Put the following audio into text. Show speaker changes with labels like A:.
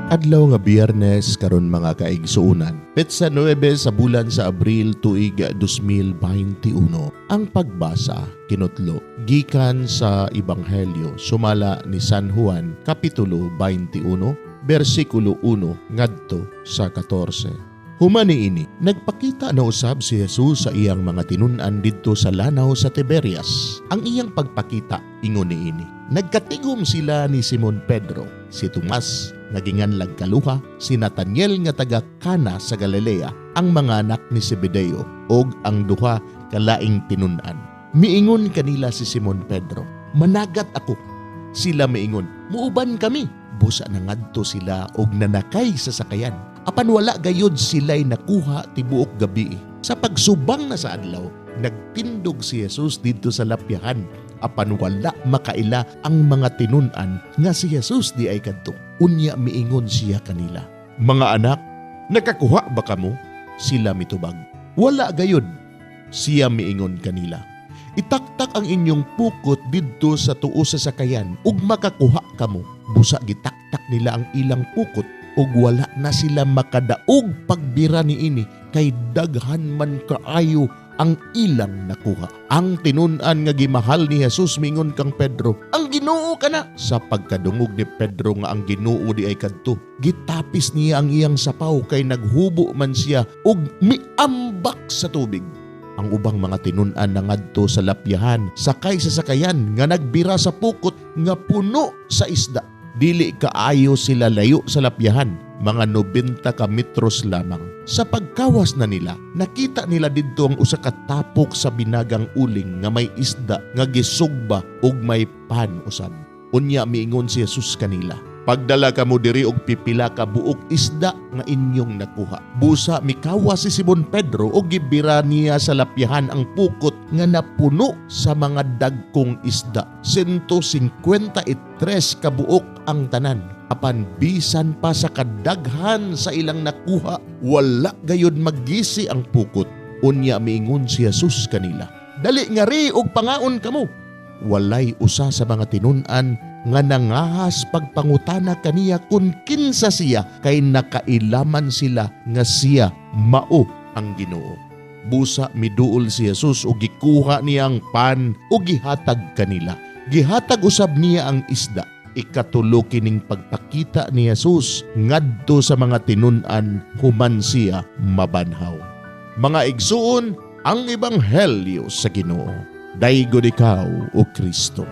A: Adlaw nga Biyernes karon mga kaigsuunan. Petsa 9 sa bulan sa Abril tuig 2021. Ang pagbasa kinutlo gikan sa Ebanghelyo sumala ni San Juan kapitulo 21 bersikulo 1 ngadto sa 14. Humani ini, nagpakita na usab si Jesus sa iyang mga tinun-an didto sa lanaw sa Tiberias. Ang iyang pagpakita ingon niini. Nagkatigom sila ni Simon Pedro, si Tomas nga ginganlag kaluha, si Nathaniel nga taga Cana sa Galilea, ang mga anak ni Zebedeo og ang duha kalaing tinun-an. Miingon kanila si Simon Pedro, "Managat ako." Sila miingon, "Muuban kami." Busa na ngadto sila og nanakay sa sakayan. Apan wala gayud sila'y nakuha tibuok gabi. Sa pagsubang na sa adlaw, nagtindog si Jesus dito sa lapyahan. Apan wala makaila ang mga tinun-an nga si Jesus di ay kadto. Unya miingon siya kanila, "Mga anak, nakakuha ba kamo?" Sila mitubag, "Wala gayud." Siya miingon kanila, "Itaktak ang inyong pukot didto sa tuo sa sakayan ug makakuha kamo." Busa gitaktak nila ang ilang pukot ug wala na sila makadaog pagbira niini kay daghan man kaayo ang ilang nakuha. Ang tinun-an nga gimahal ni Jesus mingon kang Pedro, "Ang Ginoo kana." Sa pagkadungog ni Pedro nga ang Ginoo di ay kadto, gitapis niya ang iyang sapaw kay naghubo man siya ug miambak sa tubig. Ang ubang mga tinun-an na ngadto sa lapyahan sakay sa sakayan nga nagbira sa pukot nga puno sa isda. Dili kaayo sila layo sa lapyahan, mga 90 ka metros lamang. Sa pagkawas na nila, nakita nila didto ang usa ka tapok sa binagang uling nga may isda nga gisugba ug may pan usab. Unya miingon si Jesus kanila, "Pagdala kamo diri og pipila ka buok isda nga inyong nakuha." Busa mikawas si Simon Pedro og gibira niya sa lapyahan ang pukot nga napuno sa mga dagkong isda. 153 ka buok ang tanan. Apan bisan pa sa kadaghan sa ilang nakuha, wala gayud maggisi ang pukot. Unya miingon si Jesus kanila, "Dali nga ri og pangaon kamo." Walay usa sa mga tinun-an nga nangahas pagpangutana kaniya kung kinsa siya kay nakailaman sila nga siya mao ang Ginoo. Busa miduol si Jesus ug gikuha niya ang pan ug gihatag kanila. Gihatag usab niya ang isda. Ikatulo kining pagpakita ni Jesus ngadto sa mga tinun-an human siya mabanhaw. Mga igsuon, ang Ebanghelyo sa Ginoo. Daygod ikaw, O Kristo.